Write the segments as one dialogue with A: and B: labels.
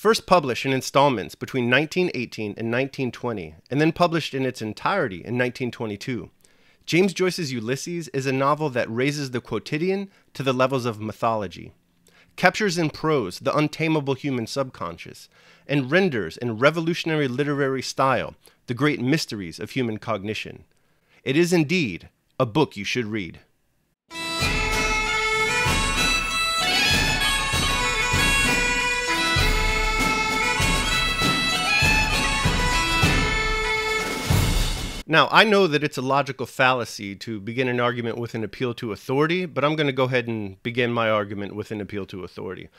A: First published in installments between 1918 and 1920, and then published in its entirety in 1922, James Joyce's Ulysses is a novel that raises the quotidian to the levels of mythology, captures in prose the untamable human subconscious, and renders in revolutionary literary style the great mysteries of human cognition. It is indeed a book you should read. Now, I know that it's a logical fallacy to begin an argument with an appeal to authority, but I'm going to go ahead and begin my argument with an appeal to authority.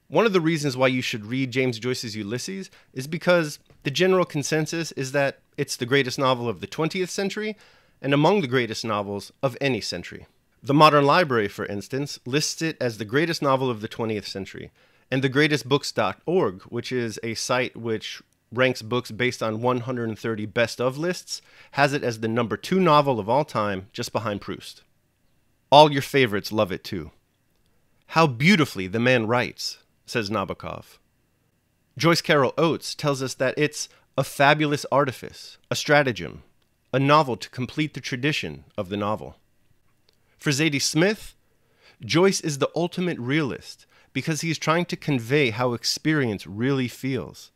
A: One of the reasons why you should read James Joyce's Ulysses is because the general consensus is that it's the greatest novel of the 20th century and among the greatest novels of any century. The Modern Library, for instance, lists it as the greatest novel of the 20th century, and thegreatestbooks.org, which is a site which ranks books based on 130 best of lists, has it as the number 2 novel of all time, just behind Proust. All your favorites love it too. How beautifully the man writes, says Nabokov. Joyce Carol Oates tells us that it's a fabulous artifice, a stratagem, a novel to complete the tradition of the novel. For Zadie Smith, Joyce is the ultimate realist because he's trying to convey how experience really feels.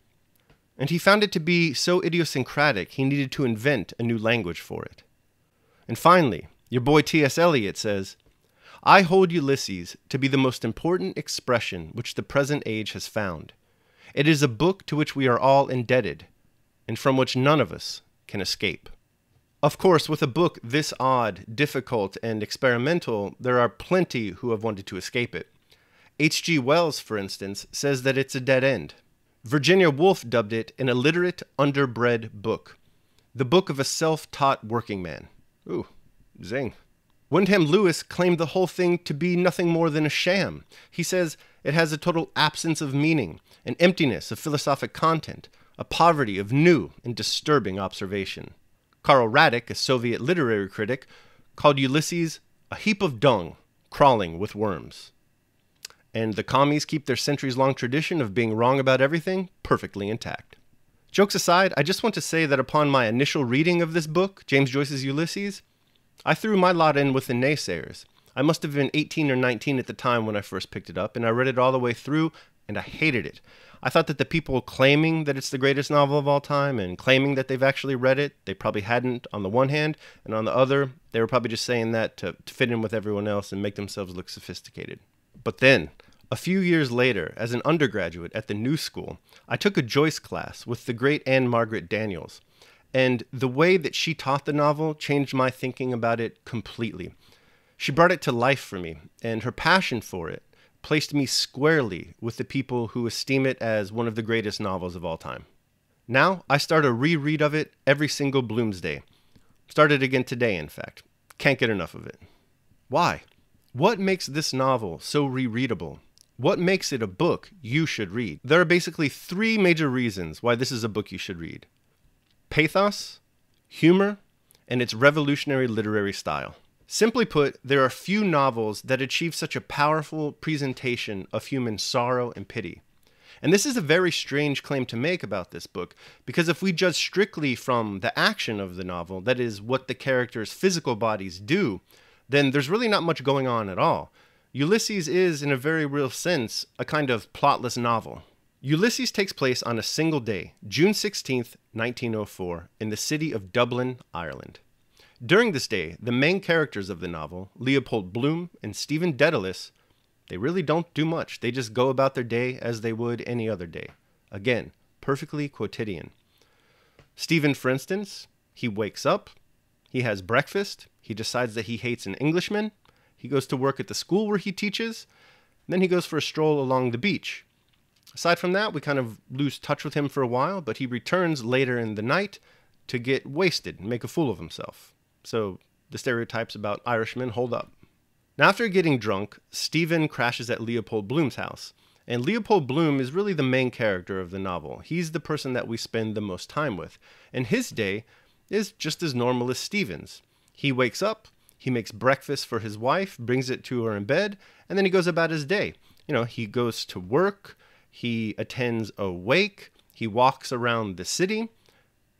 A: And he found it to be so idiosyncratic he needed to invent a new language for it. And finally, your boy T.S. Eliot says, I hold Ulysses to be the most important expression which the present age has found. It is a book to which we are all indebted, and from which none of us can escape. Of course, with a book this odd, difficult, and experimental, there are plenty who have wanted to escape it. H.G. Wells, for instance, says that it's a dead end. Virginia Woolf dubbed it an illiterate, underbred book. The book of a self-taught working man. Ooh, zing. Wyndham Lewis claimed the whole thing to be nothing more than a sham. He says it has a total absence of meaning, an emptiness of philosophic content, a poverty of new and disturbing observation. Karl Radek, a Soviet literary critic, called Ulysses a heap of dung crawling with worms. And the commies keep their centuries-long tradition of being wrong about everything perfectly intact. Jokes aside, I just want to say that upon my initial reading of this book, James Joyce's Ulysses, I threw my lot in with the naysayers. I must have been 18 or 19 at the time when I first picked it up, and I read it all the way through, and I hated it. I thought that the people claiming that it's the greatest novel of all time and claiming that they've actually read it, they probably hadn't on the one hand, and on the other, they were probably just saying that to fit in with everyone else and make themselves look sophisticated. But then, a few years later, as an undergraduate at the New School, I took a Joyce class with the great Anne Margaret Daniels, and the way that she taught the novel changed my thinking about it completely. She brought it to life for me, and her passion for it placed me squarely with the people who esteem it as one of the greatest novels of all time. Now, I start a reread of it every single Bloomsday. Started again today, in fact. Can't get enough of it. Why? What makes this novel so rereadable? What makes it a book you should read? There are basically 3 major reasons why this is a book you should read. Pathos, humor, and its revolutionary literary style. Simply put, there are few novels that achieve such a powerful presentation of human sorrow and pity. And this is a very strange claim to make about this book, because if we judge strictly from the action of the novel, that is, what the characters' physical bodies do, then there's really not much going on at all. Ulysses is, in a very real sense, a kind of plotless novel. Ulysses takes place on a single day, June 16th, 1904, in the city of Dublin, Ireland. During this day, the main characters of the novel, Leopold Bloom and Stephen Dedalus, they really don't do much. They just go about their day as they would any other day. Again, perfectly quotidian. Stephen, for instance, he wakes up, he has breakfast, he decides that he hates an Englishman, he goes to work at the school where he teaches, and then he goes for a stroll along the beach. Aside from that, we kind of lose touch with him for a while, but he returns later in the night to get wasted and make a fool of himself. So the stereotypes about Irishmen hold up. Now, after getting drunk, Stephen crashes at Leopold Bloom's house. And Leopold Bloom is really the main character of the novel. He's the person that we spend the most time with. And his day is just as normal as Stephen's. He wakes up, he makes breakfast for his wife, brings it to her in bed, and then he goes about his day. You know, he goes to work, he attends a wake, he walks around the city.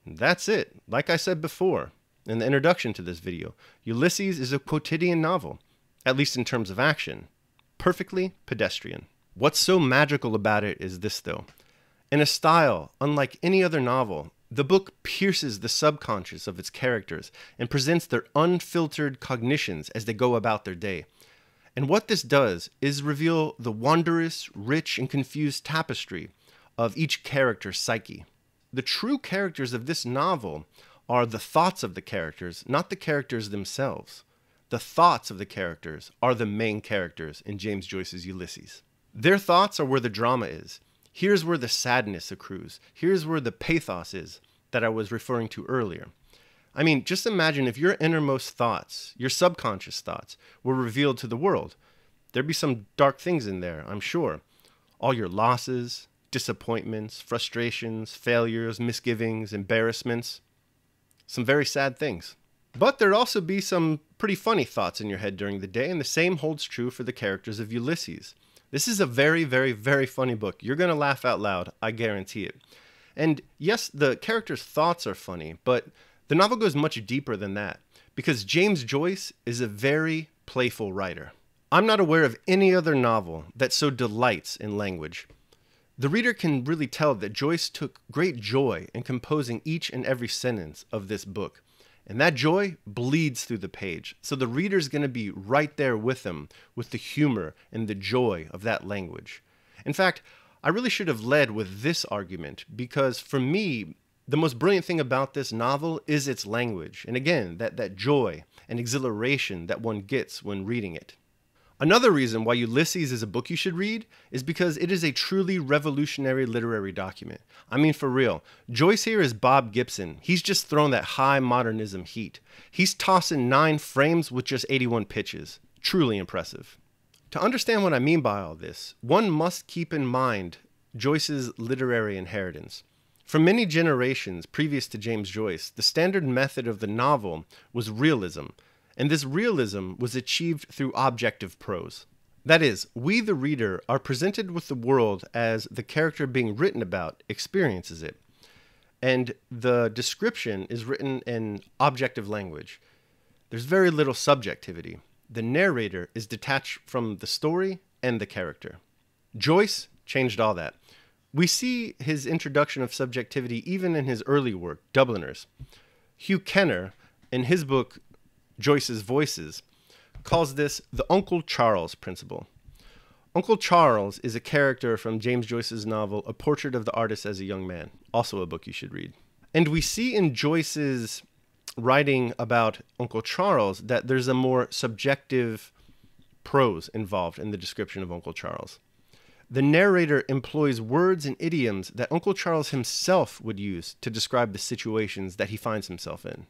A: That's it. Like I said before in the introduction to this video, Ulysses is a quotidian novel, at least in terms of action. Perfectly pedestrian. What's so magical about it is this, though. In a style unlike any other novel, the book pierces the subconscious of its characters and presents their unfiltered cognitions as they go about their day. And what this does is reveal the wondrous, rich, and confused tapestry of each character's psyche. The true characters of this novel are the thoughts of the characters, not the characters themselves. The thoughts of the characters are the main characters in James Joyce's Ulysses. Their thoughts are where the drama is. Here's where the sadness accrues. Here's where the pathos is that I was referring to earlier. I mean, just imagine if your innermost thoughts, your subconscious thoughts, were revealed to the world. There'd be some dark things in there, I'm sure. All your losses, disappointments, frustrations, failures, misgivings, embarrassments. Some very sad things. But there'd also be some pretty funny thoughts in your head during the day, and the same holds true for the characters of Ulysses. This is a very, very, very funny book. You're going to laugh out loud, I guarantee it. And yes, the characters' thoughts are funny, but the novel goes much deeper than that, because James Joyce is a very playful writer. I'm not aware of any other novel that so delights in language. The reader can really tell that Joyce took great joy in composing each and every sentence of this book. And that joy bleeds through the page, so the reader's going to be right there with them, with the humor and the joy of that language. In fact, I really should have led with this argument, because for me, the most brilliant thing about this novel is its language, and again, that joy and exhilaration that one gets when reading it. Another reason why Ulysses is a book you should read is because it is a truly revolutionary literary document. I mean, for real. Joyce here is Bob Gibson. He's just thrown that high modernism heat. He's tossing 9 frames with just 81 pitches. Truly impressive. To understand what I mean by all this, one must keep in mind Joyce's literary inheritance. For many generations previous to James Joyce, the standard method of the novel was realism. And this realism was achieved through objective prose. That is, we the reader are presented with the world as the character being written about experiences it. And the description is written in objective language. There's very little subjectivity. The narrator is detached from the story and the character. Joyce changed all that. We see his introduction of subjectivity even in his early work, Dubliners. Hugh Kenner, in his book Joyce's Voices, calls this the Uncle Charles principle. Uncle Charles is a character from James Joyce's novel A Portrait of the Artist as a Young Man, also a book you should read. And we see in Joyce's writing about Uncle Charles that there's a more subjective prose involved in the description of Uncle Charles. The narrator employs words and idioms that Uncle Charles himself would use to describe the situations that he finds himself in.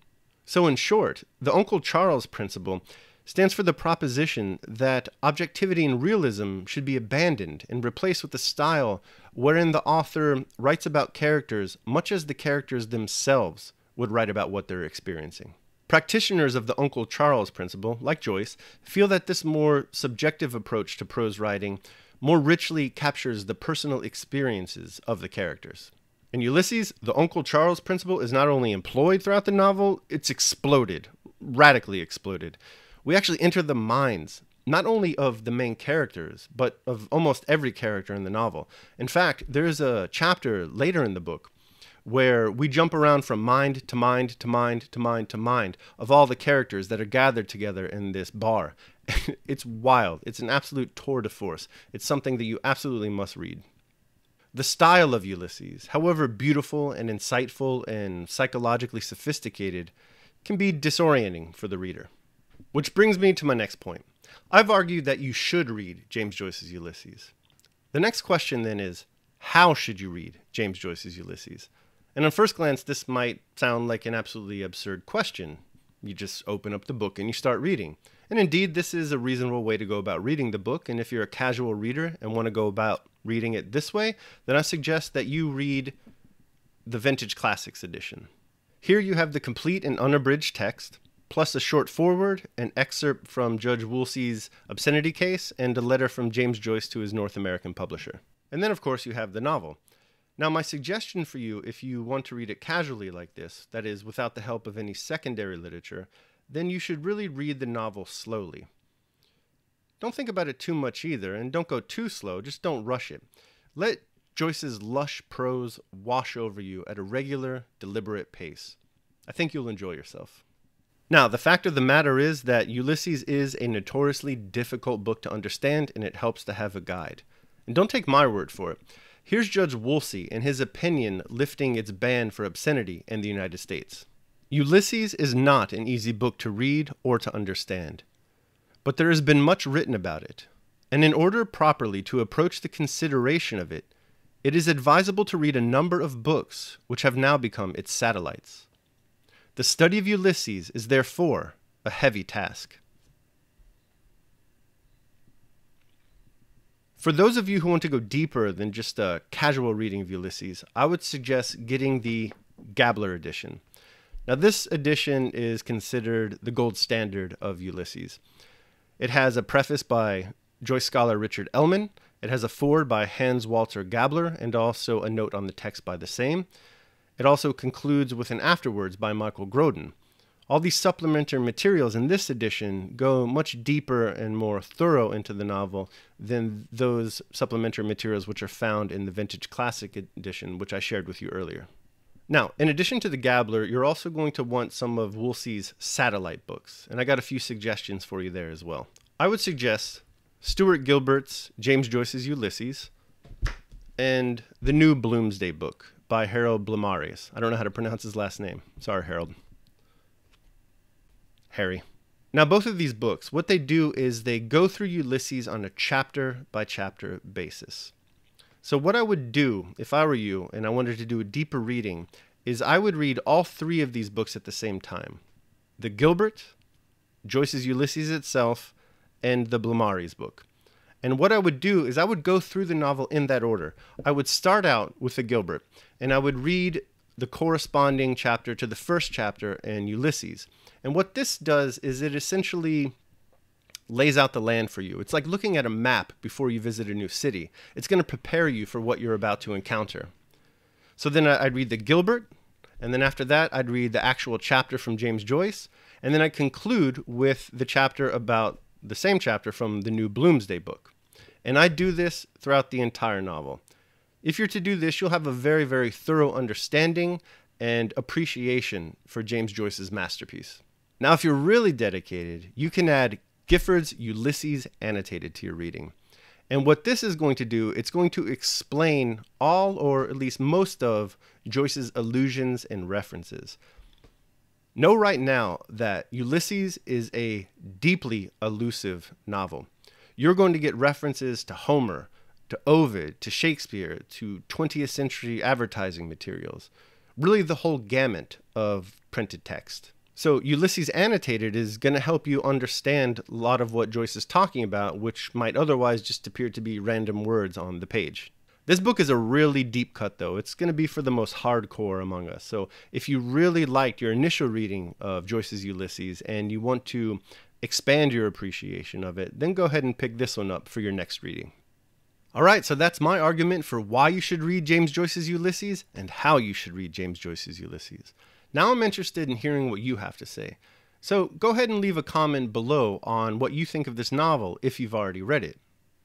A: So in short, the Uncle Charles principle stands for the proposition that objectivity and realism should be abandoned and replaced with a style wherein the author writes about characters much as the characters themselves would write about what they're experiencing. Practitioners of the Uncle Charles principle, like Joyce, feel that this more subjective approach to prose writing more richly captures the personal experiences of the characters. In Ulysses, the Uncle Charles principle is not only employed throughout the novel, it's exploded, radically exploded. We actually enter the minds, not only of the main characters, but of almost every character in the novel. In fact, there's a chapter later in the book where we jump around from mind to mind to mind to mind to mind of all the characters that are gathered together in this bar. It's wild. It's an absolute tour de force. It's something that you absolutely must read. The style of Ulysses, however beautiful and insightful and psychologically sophisticated, can be disorienting for the reader. Which brings me to my next point. I've argued that you should read James Joyce's Ulysses. The next question then is, how should you read James Joyce's Ulysses? And on first glance, this might sound like an absolutely absurd question. You just open up the book and you start reading. And indeed, this is a reasonable way to go about reading the book. And if you're a casual reader and want to go about reading it this way, then I suggest that you read the Vintage Classics edition. Here you have the complete and unabridged text, plus a short foreword, an excerpt from Judge Woolsey's obscenity case, and a letter from James Joyce to his North American publisher. And then, of course, you have the novel. Now, my suggestion for you, if you want to read it casually like this, that is, without the help of any secondary literature, then you should really read the novel slowly. Don't think about it too much either, and don't go too slow, just don't rush it. Let Joyce's lush prose wash over you at a regular, deliberate pace. I think you'll enjoy yourself. Now, the fact of the matter is that Ulysses is a notoriously difficult book to understand, and it helps to have a guide. And don't take my word for it. Here's Judge Woolsey in his opinion lifting its ban for obscenity in the United States. Ulysses is not an easy book to read or to understand, but there has been much written about it, and in order properly to approach the consideration of it, it is advisable to read a number of books which have now become its satellites. The study of Ulysses is therefore a heavy task. For those of you who want to go deeper than just a casual reading of Ulysses, I would suggest getting the Gabler edition. Now, this edition is considered the gold standard of Ulysses. It has a preface by Joyce scholar Richard Ellman. It has a foreword by Hans Walter Gabler and also a note on the text by the same. It also concludes with an afterwords by Michael Grodin. All these supplementary materials in this edition go much deeper and more thorough into the novel than those supplementary materials which are found in the Vintage Classic edition, which I shared with you earlier. Now, in addition to the Gabler, you're also going to want some of Woolsey's satellite books, and I got a few suggestions for you there as well. I would suggest Stuart Gilbert's James Joyce's Ulysses and the new Bloomsday book by Harold Blommaris. I don't know how to pronounce his last name. Sorry, Harold. Harry. Now, both of these books, what they do is they go through Ulysses on a chapter-by-chapter basis. So what I would do, if I were you, and I wanted to do a deeper reading, is I would read all three of these books at the same time. The Gilbert, Joyce's Ulysses itself, and the Blommaris book. And what I would do is I would go through the novel in that order. I would start out with the Gilbert, and I would read the corresponding chapter to the first chapter in Ulysses. And what this does is it essentially lays out the land for you. It's like looking at a map before you visit a new city. It's going to prepare you for what you're about to encounter. So then I'd read the Gilbert, and then after that I'd read the actual chapter from James Joyce, and then I'd conclude with the chapter about the same chapter from the new Bloomsday book. And I do this throughout the entire novel. If you're to do this, you'll have a very, very thorough understanding and appreciation for James Joyce's masterpiece. Now, if you're really dedicated, you can add Gifford's Ulysses annotated to your reading. And what this is going to do, it's going to explain all or at least most of Joyce's allusions and references. Know right now that Ulysses is a deeply elusive novel. You're going to get references to Homer, to Ovid, to Shakespeare, to 20th century advertising materials. Really the whole gamut of printed text. So Ulysses Annotated is going to help you understand a lot of what Joyce is talking about, which might otherwise just appear to be random words on the page. This book is a really deep cut, though. It's going to be for the most hardcore among us. So if you really liked your initial reading of Joyce's Ulysses and you want to expand your appreciation of it, then go ahead and pick this one up for your next reading. All right, so that's my argument for why you should read James Joyce's Ulysses and how you should read James Joyce's Ulysses. Now I'm interested in hearing what you have to say. So go ahead and leave a comment below on what you think of this novel if you've already read it.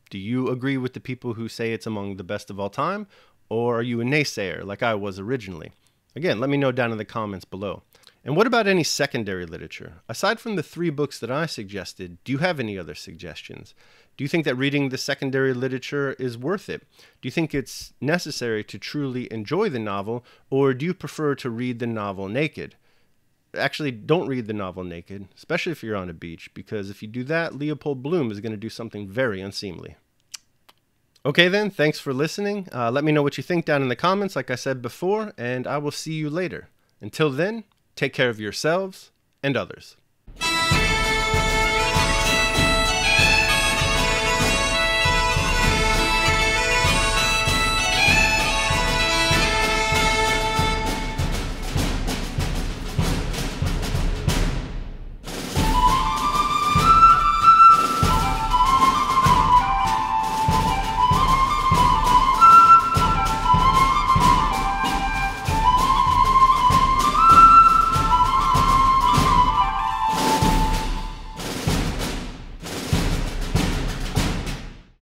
A: Do you agree with the people who say it's among the best of all time, or are you a naysayer like I was originally? Again, let me know down in the comments below. And what about any secondary literature? Aside from the 3 books that I suggested, do you have any other suggestions? Do you think that reading the secondary literature is worth it? Do you think it's necessary to truly enjoy the novel, or do you prefer to read the novel naked? Actually, don't read the novel naked, especially if you're on a beach, because if you do that, Leopold Bloom is going to do something very unseemly. Okay then, thanks for listening. Let me know what you think down in the comments, like I said before, and I will see you later. Until then, take care of yourselves and others.